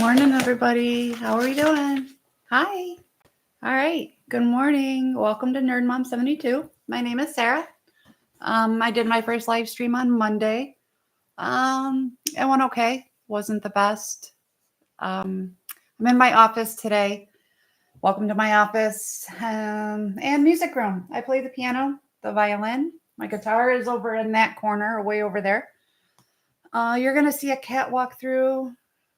morning, everybody. How are you doing? Hi. All right. Good morning. Welcome to Nerd Mom 72. My name is Sarah. I did my first live stream on Monday. It went okay. Wasn't the best. I'm in my office today. Welcome to my office and music room. I play the piano, the violin. My guitar is over in that corner, way over there. You're going to see a cat walk through.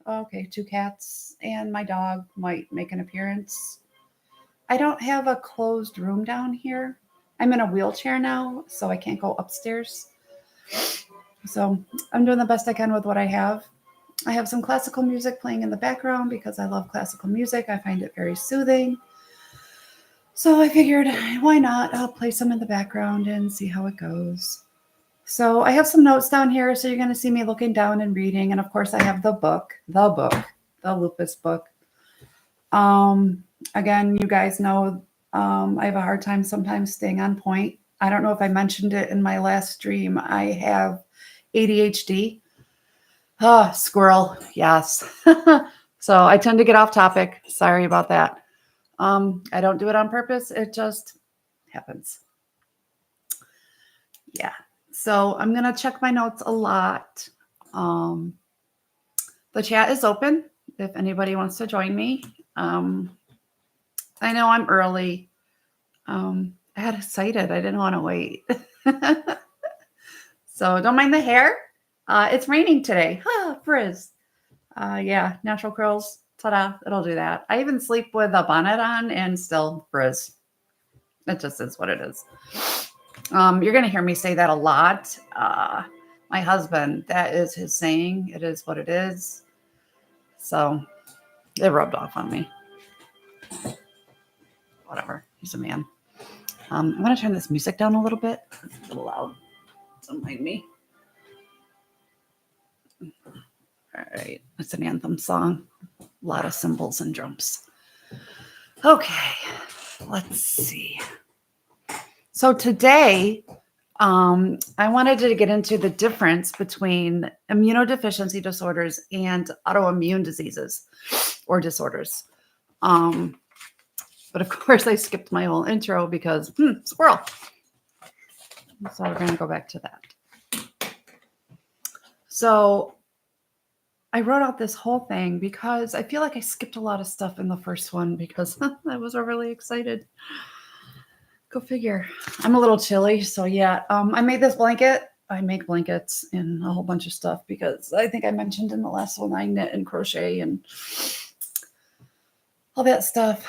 Okay, 2 cats, and my dog might make an appearance. I don't have a closed room down here. I'm in a wheelchair now, so I can't go upstairs. So I'm doing the best I can with what I have. I have some classical music playing in the background because I love classical music. I find it very soothing. So I figured, why not? I'll play some in the background and see how it goes. So I have some notes down here, so you're going to see me looking down and reading. And of course, I have the Lupus book. Again, you guys know I have a hard time sometimes staying on point. I don't know if I mentioned it in my last stream. I have ADHD. Oh, squirrel, yes. So I tend to get off topic. Sorry about that. I don't do it on purpose. It just happens. Yeah. So I'm going to check my notes a lot. The chat is open if anybody wants to join me. I know I'm early. I got excited. I didn't want to wait. So don't mind the hair. It's raining today. Frizz. Yeah, natural curls. Ta-da. It'll do that. I even sleep with a bonnet on and still frizz. It just is what it is. You're going to hear me say that a lot. My husband, that is his saying. It is what it is. So it rubbed off on me. Whatever. He's a man. I'm going to turn this music down a little bit. It's a little loud. Don't mind me. All right. It's an anthem song. A lot of cymbals and drums. Okay. Let's see. So today, I wanted to get into the difference between immunodeficiency disorders and autoimmune diseases or disorders. But of course, I skipped my whole intro because squirrel. So we're going to go back to that. So I wrote out this whole thing because I feel like I skipped a lot of stuff in the first one because I was overly excited. Go figure. I'm a little chilly, so yeah. I made this blanket. I make blankets and a whole bunch of stuff because I think I mentioned in the last one I knit and crochet and all that stuff.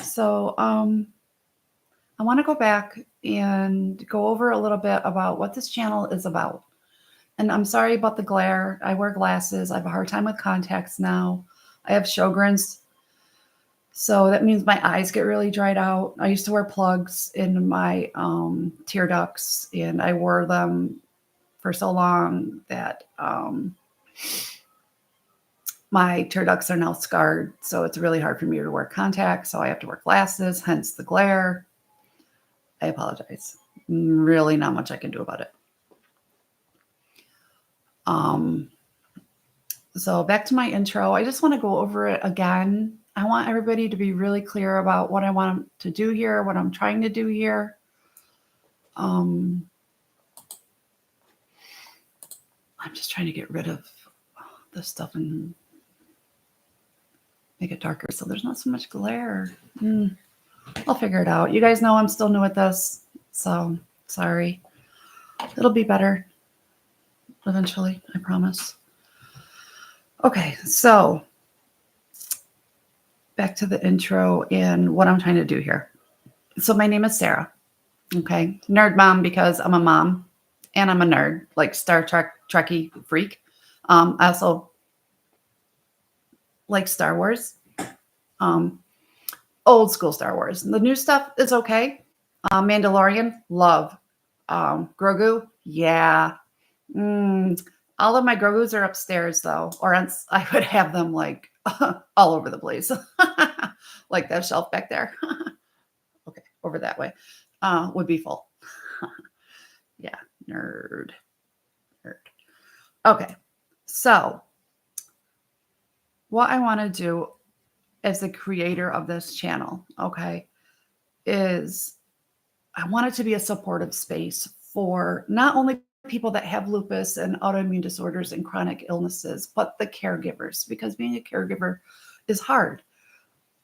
So I want to go back and go over a little bit about what this channel is about. And I'm sorry about the glare. I wear glasses. I have a hard time with contacts now. I have Sjogren's. So that means my eyes get really dried out. I used to wear plugs in my tear ducts, and I wore them for so long that my tear ducts are now scarred. So it's really hard for me to wear contacts. So I have to wear glasses, hence the glare. I apologize. Really not much I can do about it. So back to my intro. I just want to go over it again. I want everybody to be really clear about what I want to do here, what I'm trying to do here. I'm just trying to get rid of this stuff and make it darker so there's not so much glare. I'll figure it out. You guys know I'm still new at this, so sorry. It'll be better eventually, I promise. Okay, so back to the intro and what I'm trying to do here. So my name is Sarah. Okay, nerd mom because I'm a mom and I'm a nerd, like Star Trek Trekkie freak. I also like Star Wars, old school Star Wars. The new stuff is okay. Mandalorian, love. Grogu, yeah. All of my Grogus are upstairs though, or else I would have them like all over the place, like that shelf back there. Okay, over that way would be full. Yeah, nerd. Okay, so what I want to do as the creator of this channel, okay, is I want it to be a supportive space for not only people that have lupus and autoimmune disorders and chronic illnesses, but the caregivers, because being a caregiver is hard.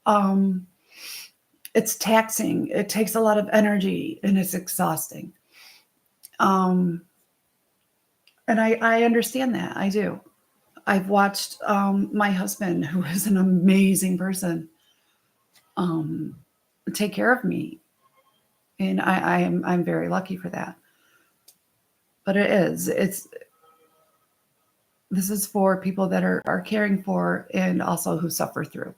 Um, it's taxing. It takes a lot of energy and it's exhausting. Um, and I understand that. I do. I've watched my husband, who is an amazing person, um, take care of me, and I'm very lucky for that. But this is for people that are caring for and also who suffer through.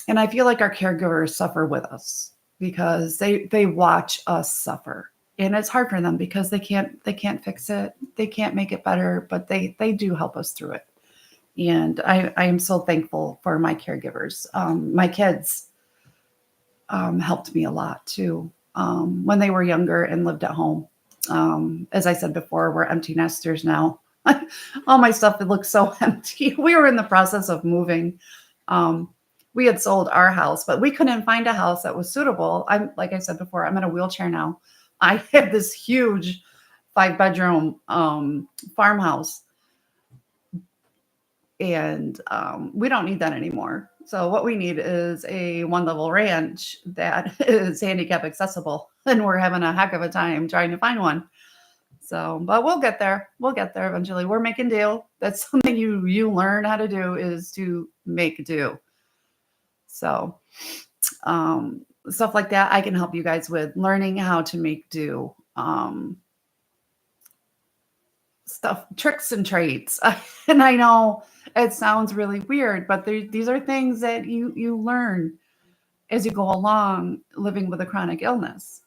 And I feel like our caregivers suffer with us because they watch us suffer. And it's hard for them because they can't fix it. They can't make it better, but they do help us through it. And I am so thankful for my caregivers. My kids helped me a lot too when they were younger and lived at home. As I said before, we're empty nesters now. All my stuff, it looks so empty. We were in the process of moving. We had sold our house, but we couldn't find a house that was suitable. Like I said before, I'm in a wheelchair now. I have this huge 5-bedroom farmhouse, and we don't need that anymore. So what we need is a 1-level ranch that is handicap accessible, and we're having a heck of a time trying to find one. So, but we'll get there. We'll get there eventually. We're making do. That's something you learn how to do, is to make do. So, stuff like that I can help you guys with, learning how to make do. Stuff, tricks and traits. And I know it sounds really weird, but these are things that you learn as you go along living with a chronic illness.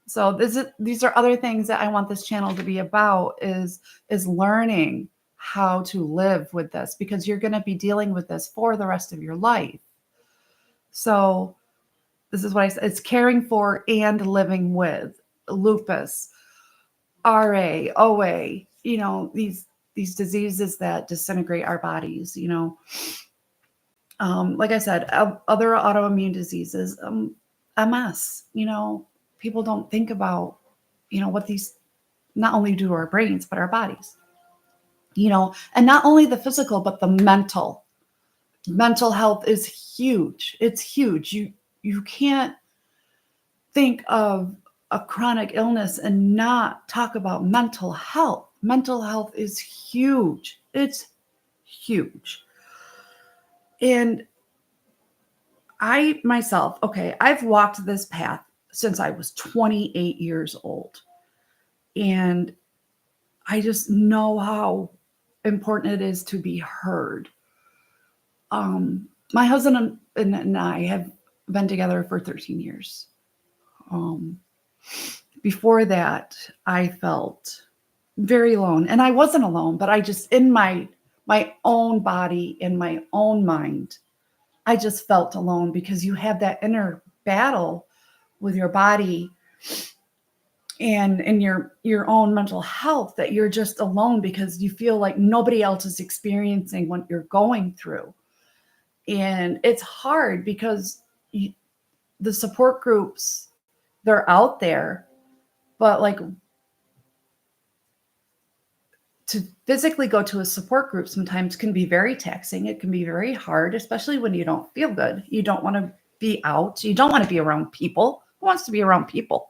So these are other things that I want this channel to be about, is learning how to live with this, because you're going to be dealing with this for the rest of your life. So this is what I said. It's caring for and living with lupus, RA, OA, these diseases that disintegrate our bodies, like I said, other autoimmune diseases, MS, people don't think about, what these not only do to our brains, but our bodies, and not only the physical, but the mental health is huge. It's huge. You can't think of a chronic illness and not talk about mental health. Mental health is huge. It's huge. And I myself, I've walked this path since I was 28 years old. And I just know how important it is to be heard. My husband and I have been together for 13 years. Before that, I felt very alone, and I wasn't alone, but I just, in my own body, in my own mind, I just felt alone, because you have that inner battle with your body and your own mental health, that you're just alone because you feel like nobody else is experiencing what you're going through. And it's hard because the support groups, they're out there, but like, to physically go to a support group sometimes can be very taxing. It can be very hard, especially when you don't feel good. You don't want to be out. You don't want to be around people. Who wants to be around people?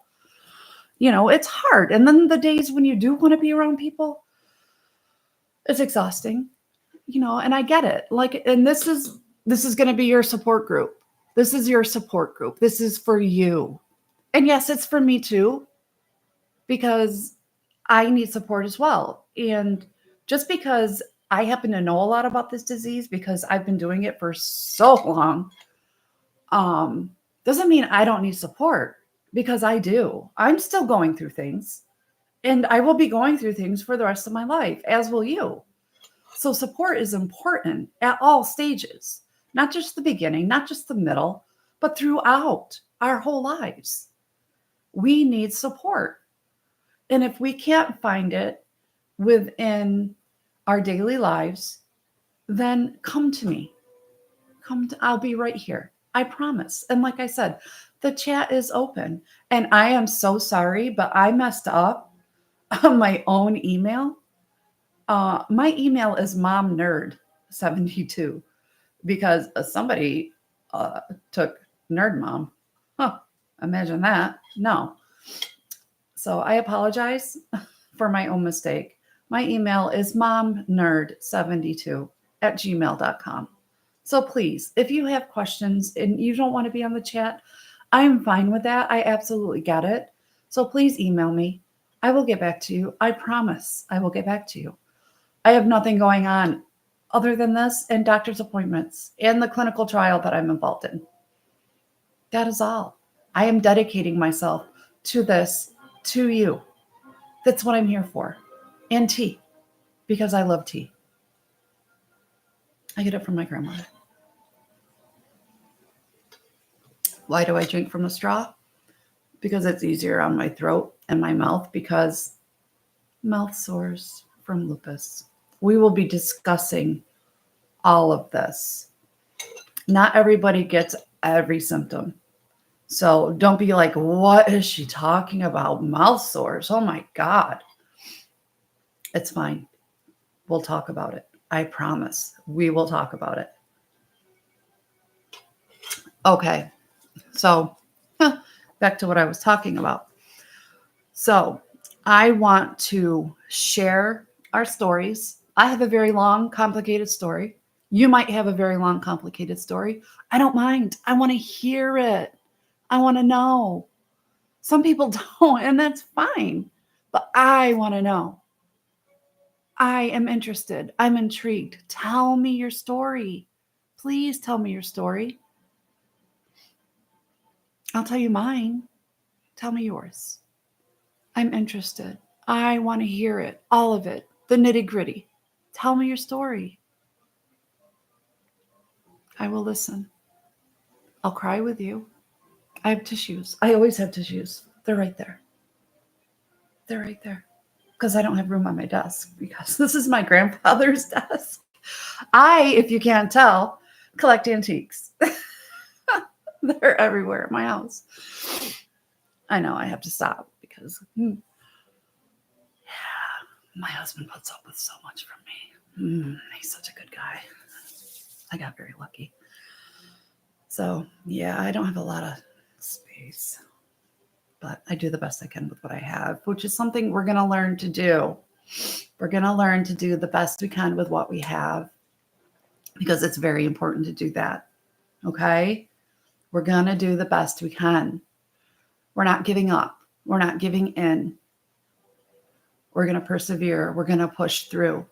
It's hard. And then the days when you do want to be around people, it's exhausting, and I get it. And this is going to be your support group. This is your support group. This is for you. And yes, it's for me too, because I need support as well. And just because I happen to know a lot about this disease, because I've been doing it for so long, doesn't mean I don't need support, because I do. I'm still going through things, and I will be going through things for the rest of my life, as will you. So support is important at all stages, not just the beginning, not just the middle, but throughout our whole lives. We need support. And if we can't find it within our daily lives, then come to me. I'll be right here. I promise. And like I said, the chat is open. And I am so sorry, but I messed up on my own email. My email is momnerd72 because somebody took nerd mom. Huh, imagine that. No. So I apologize for my own mistake. My email is momnerd72@gmail.com. So please, if you have questions and you don't want to be on the chat, I am fine with that. I absolutely get it. So please email me. I will get back to you. I promise I will get back to you. I have nothing going on other than this and doctor's appointments and the clinical trial that I'm involved in. That is all. I am dedicating myself to this, to you. That's what I'm here for. And tea, because I love tea. I get it from my grandmother. Why do I drink from a straw? Because it's easier on my throat and my mouth, because mouth sores from lupus. We will be discussing all of this. Not everybody gets every symptom. So don't be like, what is she talking about? Mouth sores. Oh my God. It's fine. We'll talk about it. I promise. We will talk about it. Okay. So back to what I was talking about. So I want to share our stories. I have a very long, complicated story. You might have a very long, complicated story. I don't mind. I want to hear it. I want to know. Some people don't, and that's fine. But I want to know. I am interested. I'm intrigued. Tell me your story. Please tell me your story. I'll tell you mine. Tell me yours. I'm interested. I want to hear it. All of it. The nitty gritty. Tell me your story. I will listen. I'll cry with you. I have tissues. I always have tissues. They're right there. They're right there. Because I don't have room on my desk, because this is my grandfather's desk. I, if you can't tell, collect antiques. They're everywhere at my house. I know I have to stop because yeah, my husband puts up with so much from me. He's such a good guy. I got very lucky. So yeah, I don't have a lot of space, but I do the best I can with what I have, which is something we're going to learn to do. We're going to learn to do the best we can with what we have, because it's very important to do that. Okay? We're going to do the best we can. We're not giving up. We're not giving in. We're going to persevere. We're going to push through.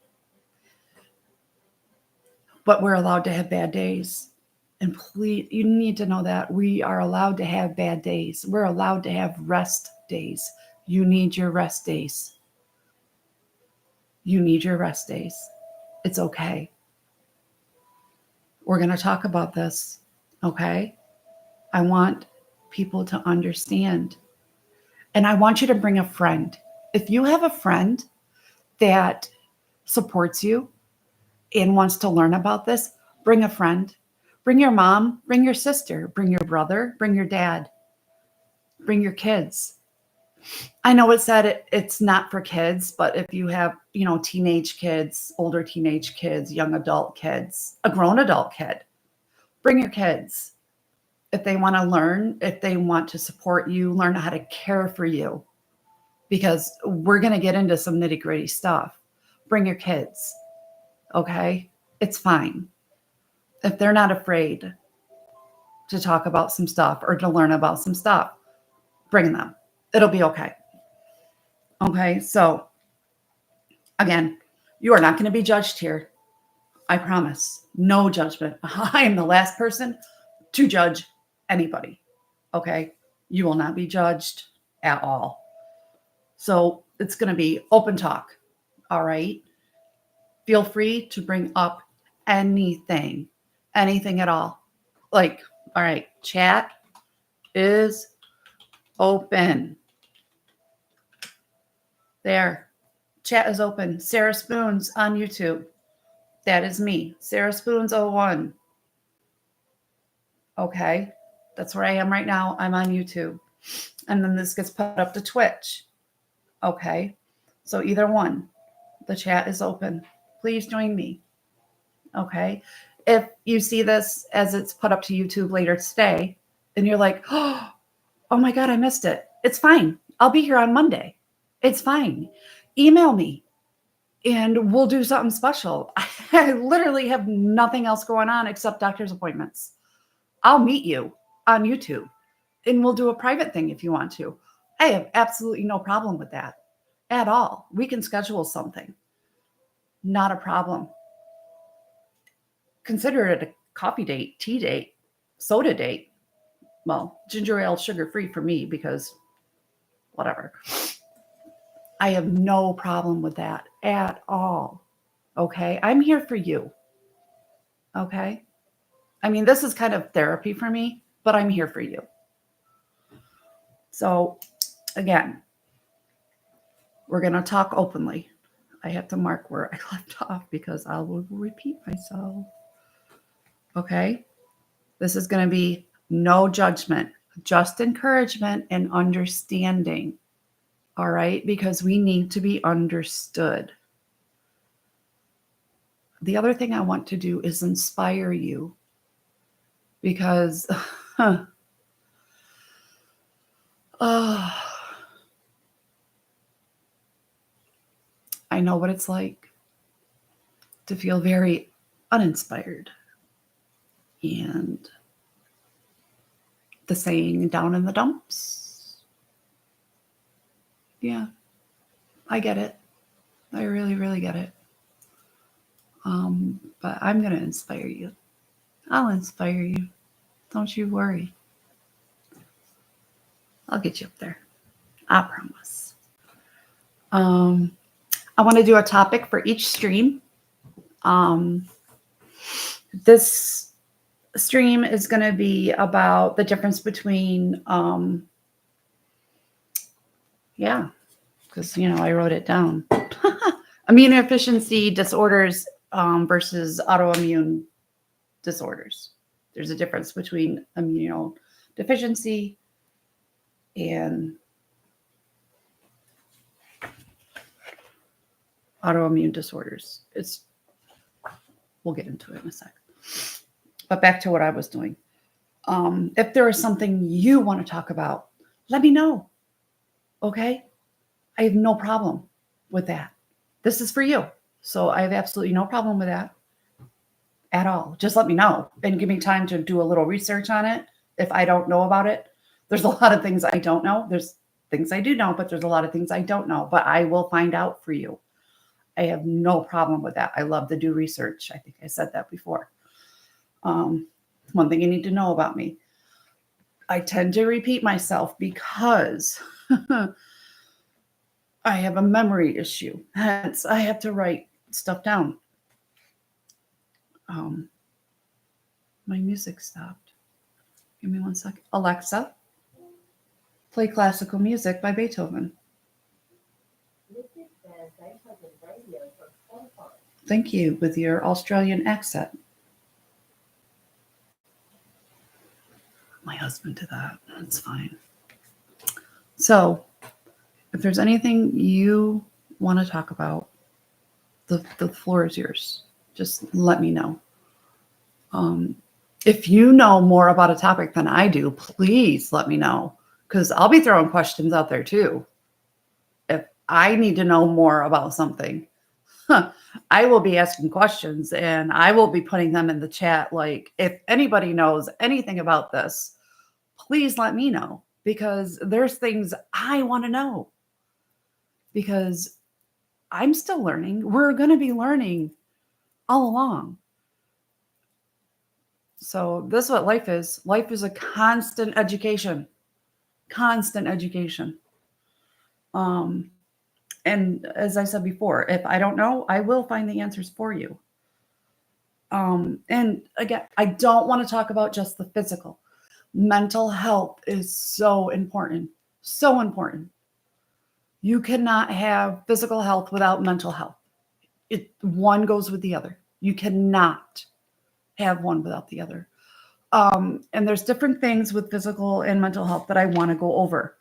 But we're allowed to have bad days. And please, you need to know that we are allowed to have bad days. We're allowed to have rest days. You need your rest days. You need your rest days. It's okay. We're going to talk about this. Okay? I want people to understand. And I want you to bring a friend. If you have a friend that supports you and wants to learn about this, bring a friend. Bring your mom, bring your sister, bring your brother, bring your dad, bring your kids. I know it said it's not for kids, but if you have, teenage kids, older teenage kids, young adult kids, a grown adult kid, bring your kids. If they want to learn, if they want to support you, learn how to care for you, because we're going to get into some nitty-gritty stuff. Bring your kids. Okay? It's fine. If they're not afraid to talk about some stuff or to learn about some stuff, bring them. It'll be okay. Okay? So, again, you are not going to be judged here. I promise. No judgment. I am the last person to judge anybody. Okay? You will not be judged at all. So it's going to be open talk. All right? Feel free to bring up anything at all. All right, chat is open. There. Chat is open. Sarah Spoons on YouTube. That is me. Sarah Spoons 01. Okay. That's where I am right now. I'm on YouTube. And then this gets put up to Twitch. Okay. So either one, the chat is open. Please join me. Okay. If you see this as it's put up to YouTube later today and you're like, oh my God, I missed it. It's fine. I'll be here on Monday. It's fine. Email me and we'll do something special. I literally have nothing else going on except doctor's appointments. I'll meet you on YouTube and we'll do a private thing if you want to. I have absolutely no problem with that at all. We can schedule something. Not a problem. Consider it a coffee date, tea date, soda date. Well, ginger ale, sugar-free for me because whatever. I have no problem with that at all. Okay? I'm here for you. Okay? I mean, this is kind of therapy for me, but I'm here for you. So, again, we're going to talk openly. I have to mark where I left off because I will repeat myself. Okay? This is going to be no judgment, just encouragement and understanding. All right? Because we need to be understood. The other thing I want to do is inspire you because I know what it's like to feel very uninspired. And the saying down in the dumps. Yeah, I get it. I really, really get it. But I'm going to inspire you. I'll inspire you. Don't you worry. I'll get you up there. I promise. I want to do a topic for each stream. This stream is going to be about the difference between, because, I wrote it down. Immunodeficiency disorders versus autoimmune disorders. There's a difference between immunodeficiency and autoimmune disorders. We'll get into it in a sec. But back to what I was doing. If there is something you want to talk about, let me know. Okay? I have no problem with that. This is for you. So I have absolutely no problem with that at all. Just let me know and give me time to do a little research on it. If I don't know about it, there's a lot of things I don't know. There's things I do know, but there's a lot of things I don't know. But I will find out for you. I have no problem with that. I love to do research. I think I said that before. One thing you need to know about me. I tend to repeat myself because I have a memory issue. Hence, I have to write stuff down. My music stopped. Give me 1 second. Alexa, play classical music by Beethoven. Thank you, with your Australian accent. My husband did that. That's fine. So, if there's anything you want to talk about, the floor is yours. Just let me know. If you know more about a topic than I do, please let me know, because I'll be throwing questions out there too. If I need to know more about something, I will be asking questions and I will be putting them in the chat. Like, if anybody knows anything about this, please let me know, because there's things I want to know, because I'm still learning. We're going to be learning all along. So this is what life is. Life is a constant education. Constant education. And as I said before, if I don't know, I will find the answers for you. And again, I don't want to talk about just the physical. Mental health is so important. So important. You cannot have physical health without mental health. One goes with the other. You cannot have one without the other. And there's different things with physical and mental health that I want to go over.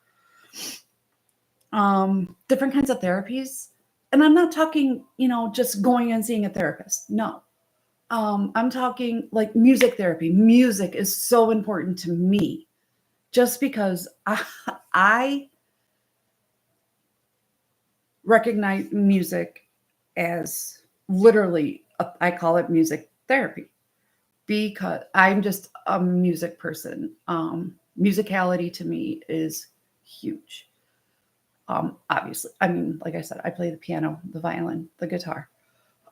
Different kinds of therapies. And I'm not talking, just going and seeing a therapist. No. I'm talking like music therapy. Music is so important to me just because I recognize music as literally, I call it music therapy because I'm just a music person. Musicality to me is huge. Obviously, I mean, like I said, I play the piano, the violin, the guitar.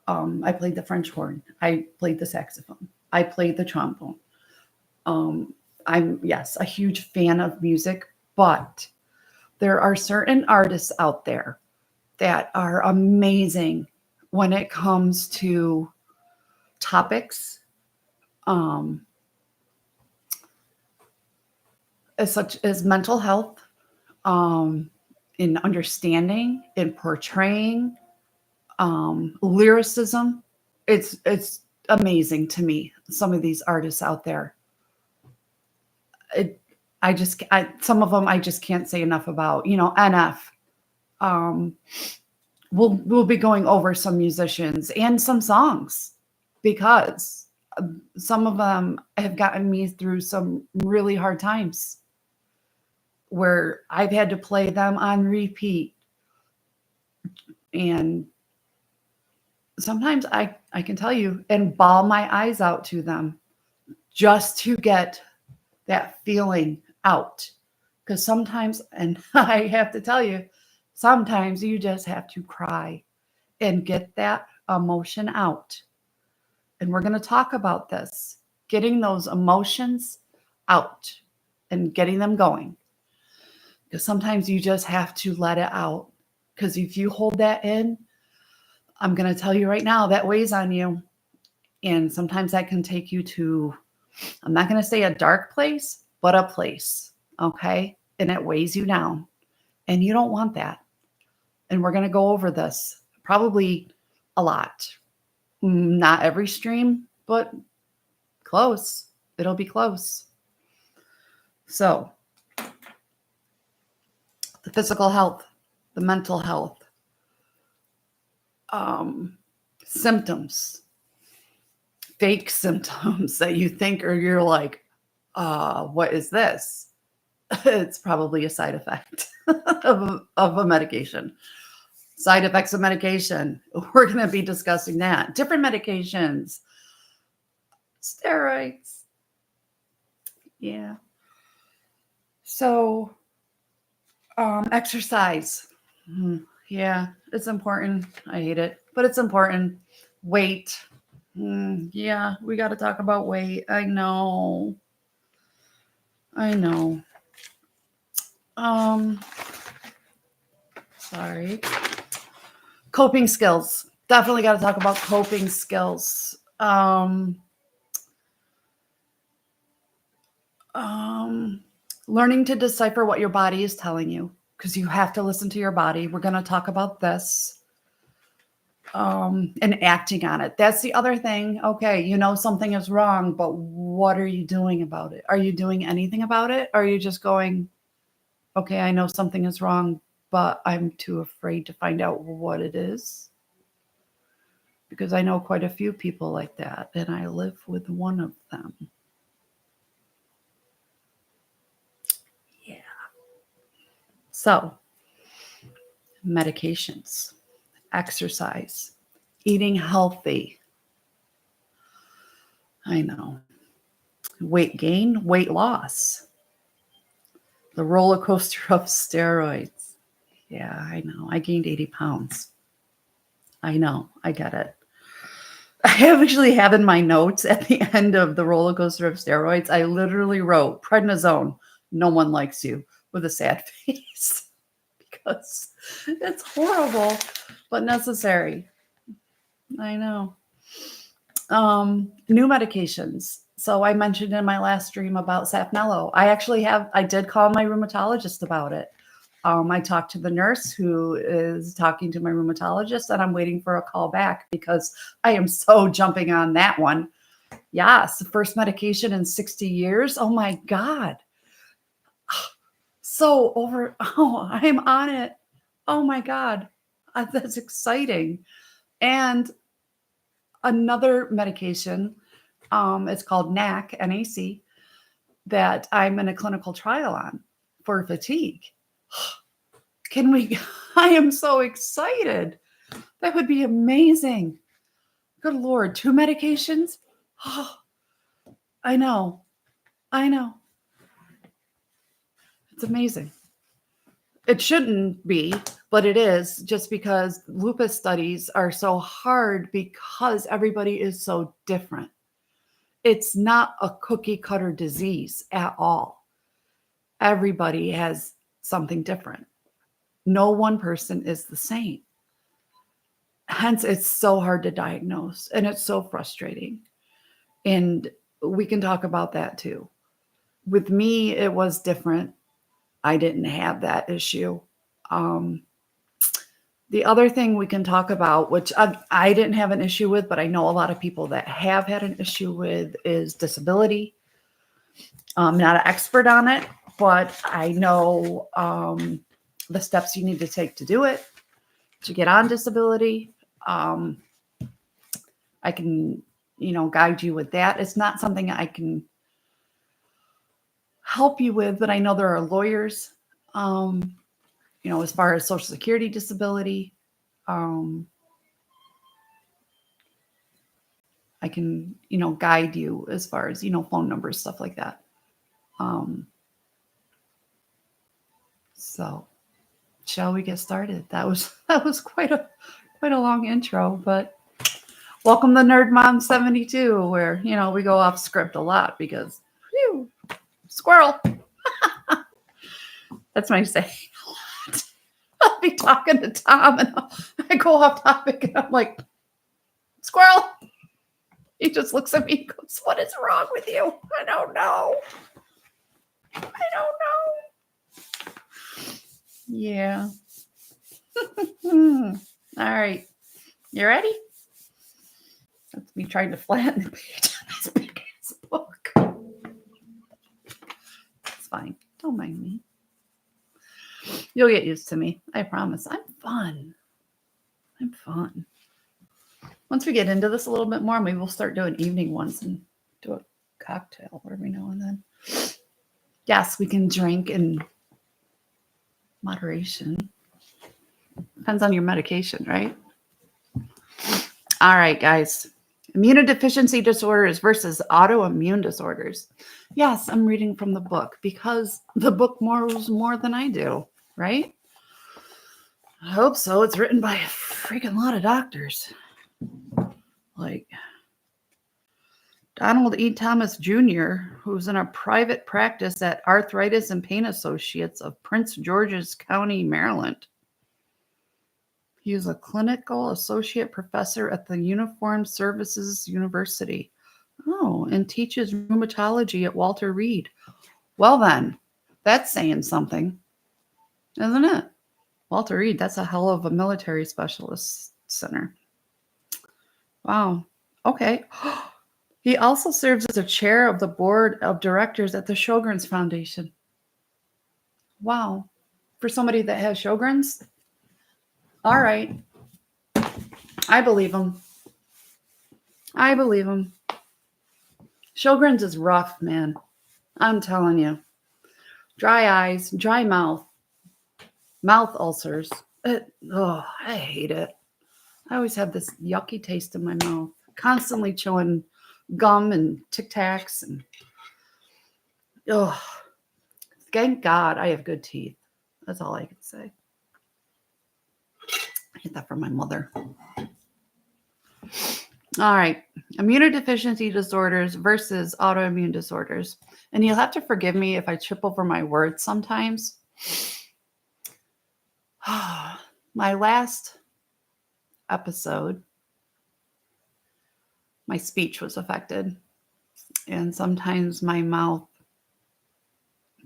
I played the French horn. I played the saxophone. I played the trombone. I'm, yes, a huge fan of music, but there are certain artists out there that are amazing when it comes to topics, as such as mental health, in understanding, in portraying, lyricism. It's amazing to me. Some of these artists out there, some of them I just can't say enough about. NF. Um, we'll be going over some musicians and some songs because some of them have gotten me through some really hard times where I've had to play them on repeat. And sometimes I can tell you and bawl my eyes out to them just to get that feeling out. Because sometimes, and I have to tell you, sometimes you just have to cry and get that emotion out. And we're going to talk about this, getting those emotions out and getting them going. Because sometimes you just have to let it out. Because if you hold that in, I'm going to tell you right now, that weighs on you. And sometimes that can take you to, I'm not going to say a dark place, but a place. Okay. And it weighs you down. And you don't want that. And we're going to go over this probably a lot. Not every stream, but close. It'll be close. So, the physical health, the mental health, symptoms, fake symptoms that you think or you're like, what is this? It's probably a side effect of a medication. Side effects of medication. We're going to be discussing that. Different medications. Steroids. Yeah. So, exercise. Yeah, it's important. I hate it, but it's important. Weight. Yeah, we got to talk about weight. I know. Sorry. Coping skills. Definitely got to talk about coping skills. Learning to decipher what your body is telling you, because you have to listen to your body. We're going to talk about this. And acting on it. That's the other thing. Okay, you know something is wrong, but what are you doing about it? Are you doing anything about it? Or are you just going, okay, I know something is wrong, but I'm too afraid to find out what it is? Because I know quite a few people like that, and I live with one of them. Yeah. So, medications, exercise, eating healthy. I know. Weight gain, weight loss. The roller coaster of steroids. Yeah, I know. I gained 80 pounds. I know. I get it. I actually have in my notes at the end of the roller coaster of steroids, I literally wrote prednisone, no one likes you, with a sad face because it's horrible, but necessary. I know. New medications. So I mentioned in my last stream about Sapnello. I did call my rheumatologist about it. I talked to the nurse who is talking to my rheumatologist, and I'm waiting for a call back because I am so jumping on that one. Yes, the first medication in 60 years. Oh my God. So I'm on it. Oh my God. That's exciting. And another medication, it's called NAC, that I'm in a clinical trial on for fatigue. Can we? I am so excited. That would be amazing. Good Lord, 2 medications? Oh, I know. I know. It's amazing. It shouldn't be, but it is, just because lupus studies are so hard because everybody is so different. It's not a cookie cutter disease at all. Everybody has something different. No one person is the same. Hence, it's so hard to diagnose and it's so frustrating. And we can talk about that too. With me, it was different. I didn't have that issue. The other thing we can talk about, which I didn't have an issue with, but I know a lot of people that have had an issue with, is disability. I'm not an expert on it, but I know the steps you need to take to do it, to get on disability. I can, guide you with that. It's not something I can help you with, but I know there are lawyers, as far as Social Security disability. I can, guide you as far as, phone numbers, stuff like that. So shall we get started? That was quite a long intro, but welcome to Nerd Mom 72, where, we go off script a lot because, whew, squirrel. That's my saying a lot. I'll be talking to Tom and I go off topic and I'm like, squirrel. He just looks at me and goes, what is wrong with you? I don't know. Yeah. All right. You ready? That's me trying to flatten the page on this big ass book. It's fine. Don't mind me. You'll get used to me. I promise. I'm fun. Once we get into this a little bit more, maybe we'll start doing evening ones and do a cocktail every now and then. Yes, we can drink in moderation. Depends on your medication, right? All right, guys. Immunodeficiency disorders versus autoimmune disorders. Yes, I'm reading from the book because the book knows more than I do, right? I hope so. It's written by a freaking lot of doctors. Like Donald E. Thomas Jr., who's in a private practice at Arthritis and Pain Associates of Prince George's County, Maryland. He is a clinical associate professor at the Uniformed Services University. Oh, and teaches rheumatology at Walter Reed. Well then, that's saying something, isn't it? Walter Reed, that's a hell of a military specialist center. Wow. Okay. He also serves as a chair of the board of directors at the Sjogren's Foundation. Wow. For somebody that has Sjogren's? All right. I believe him. Sjogren's is rough, man. I'm telling you. Dry eyes, dry mouth ulcers. I hate it. I always have this yucky taste in my mouth. Constantly chewing gum and Tic Tacs. And thank God I have good teeth. That's all I can say. I get that from my mother. All right. Immunodeficiency disorders versus autoimmune disorders. And you'll have to forgive me if I trip over my words sometimes. My last episode, my speech was affected. And sometimes my mouth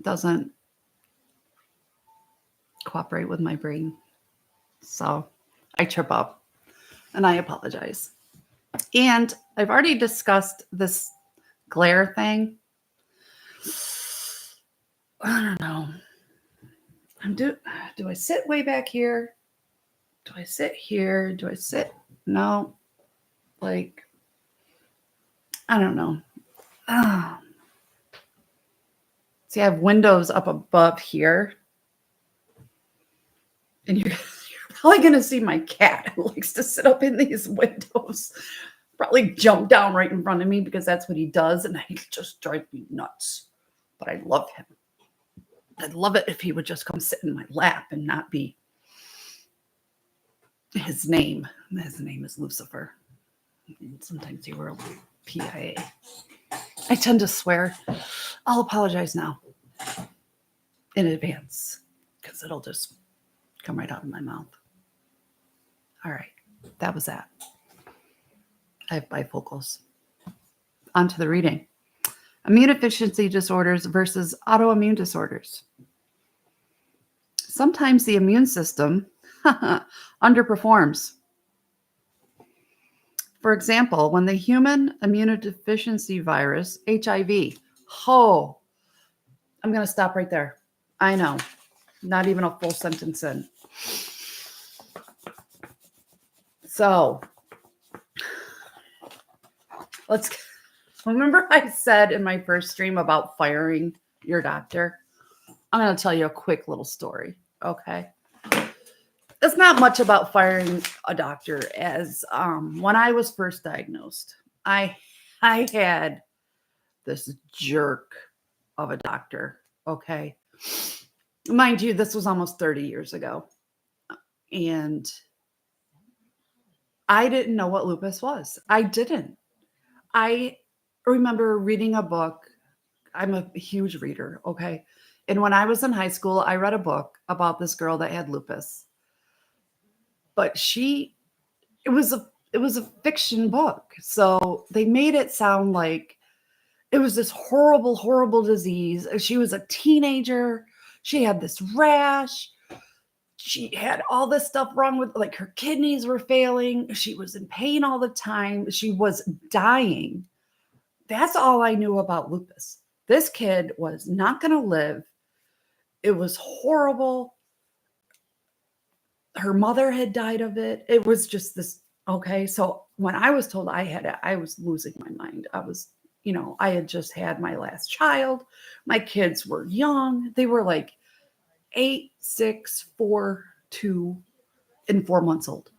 doesn't cooperate with my brain. So I trip up and I apologize. And I've already discussed this glare thing. I don't know. Do I sit way back here? Do I sit here? Do I sit? No. Like, I don't know. Oh. See, I have windows up above here. And you're probably going to see my cat who likes to sit up in these windows. Probably jump down right in front of me because that's what he does. And he just drives me nuts. But I love him. I'd love it if he would just come sit in my lap and not be his name. His name is Lucifer. And sometimes he will PIA. I tend to swear. I'll apologize now in advance because it'll just come right out of my mouth. All right. That was that. I have bifocals. On to the reading. Immunodeficiency disorders versus autoimmune disorders. Sometimes the immune system underperforms. For example, when the human immunodeficiency virus, HIV, I'm going to stop right there. I know, not even a full sentence in. So, remember I said in my first stream about firing your doctor? I'm going to tell you a quick little story, okay? It's not much about firing a doctor as when I was first diagnosed, I had this jerk of a doctor, okay? Mind you, this was almost 30 years ago. And I didn't know what lupus was. I didn't. I remember reading a book. I'm a huge reader, okay? And when I was in high school, I read a book about this girl that had lupus. But it was a fiction book. So they made it sound like it was this horrible, horrible disease. She was a teenager. She had this rash. She had all this stuff wrong with, like, her kidneys were failing. She was in pain all the time. She was dying. That's all I knew about lupus. This kid was not going to live. It was horrible. Her mother had died of it. It was just this. Okay. So when I was told I had it, I was losing my mind. I had just had my last child. My kids were young. They were like 8, 6, 4, 2, and 4 months old.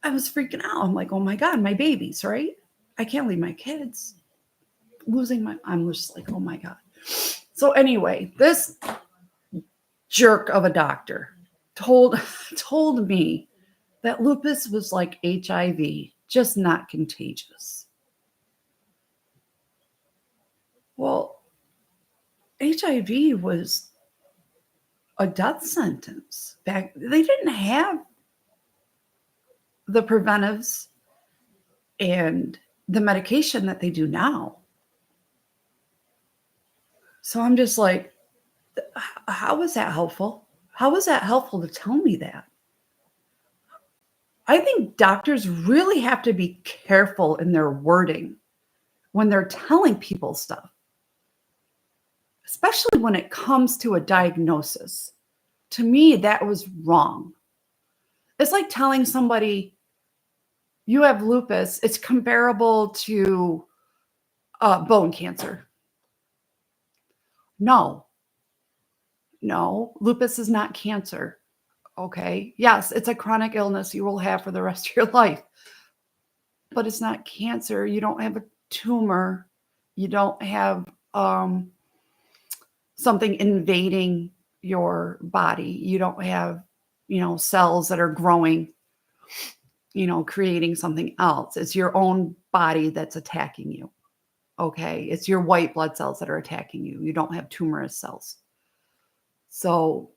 I was freaking out. I'm like, oh my God, my babies, right? I can't leave my kids. I'm just like, oh my God. So anyway, this jerk of a doctor told me that lupus was like HIV, just not contagious. Well, HIV was a death sentence. Back, they didn't have the preventives and the medication that they do now. So I'm just like, how is that helpful? How is that helpful to tell me that? I think doctors really have to be careful in their wording when they're telling people stuff, especially when it comes to a diagnosis. To me, that was wrong. It's like telling somebody you have lupus. It's comparable to bone cancer. No, lupus is not cancer. Okay. Yes, it's a chronic illness you will have for the rest of your life, but it's not cancer. You don't have a tumor. You don't have something invading your body. You don't have, cells that are growing, creating something else. It's your own body that's attacking you. Okay. It's your white blood cells that are attacking you. You don't have tumorous cells. So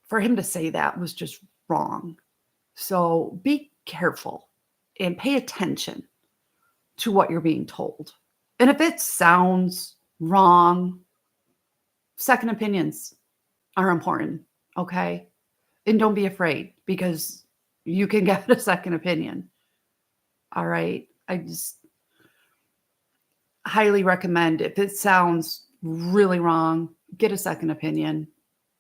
for him to say that was just wrong. So be careful and pay attention to what you're being told. And if it sounds wrong, second opinions are important. Okay. And don't be afraid because you can get a second opinion. All right. highly recommend, if it sounds really wrong, get a second opinion.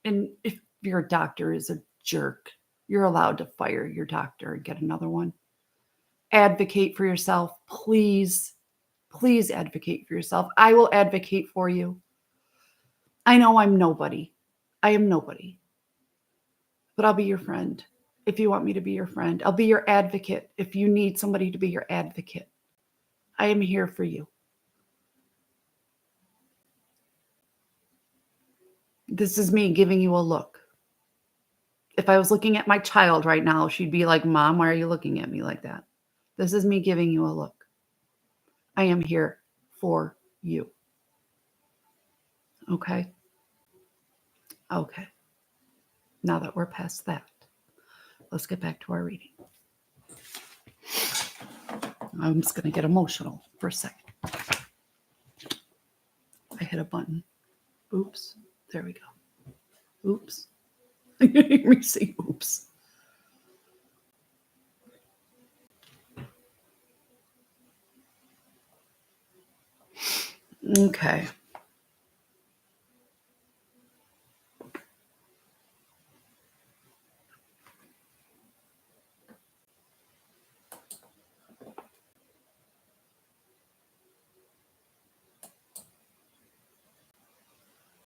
And if your doctor is a jerk, you're allowed to fire your doctor and get another one. Advocate for yourself. Please, please advocate for yourself. I will advocate for you. I know I'm nobody. I am nobody. But I'll be your friend if you want me to be your friend. I'll be your advocate if you need somebody to be your advocate. I am here for you. This is me giving you a look. If I was looking at my child right now, she'd be like, Mom, why are you looking at me like that? This is me giving you a look. I am here for you. Okay? Okay. Now that we're past that, let's get back to our reading. I'm just going to get emotional for a second. I hit a button. Oops. There we go. Oops. Let me see. Oops. Okay.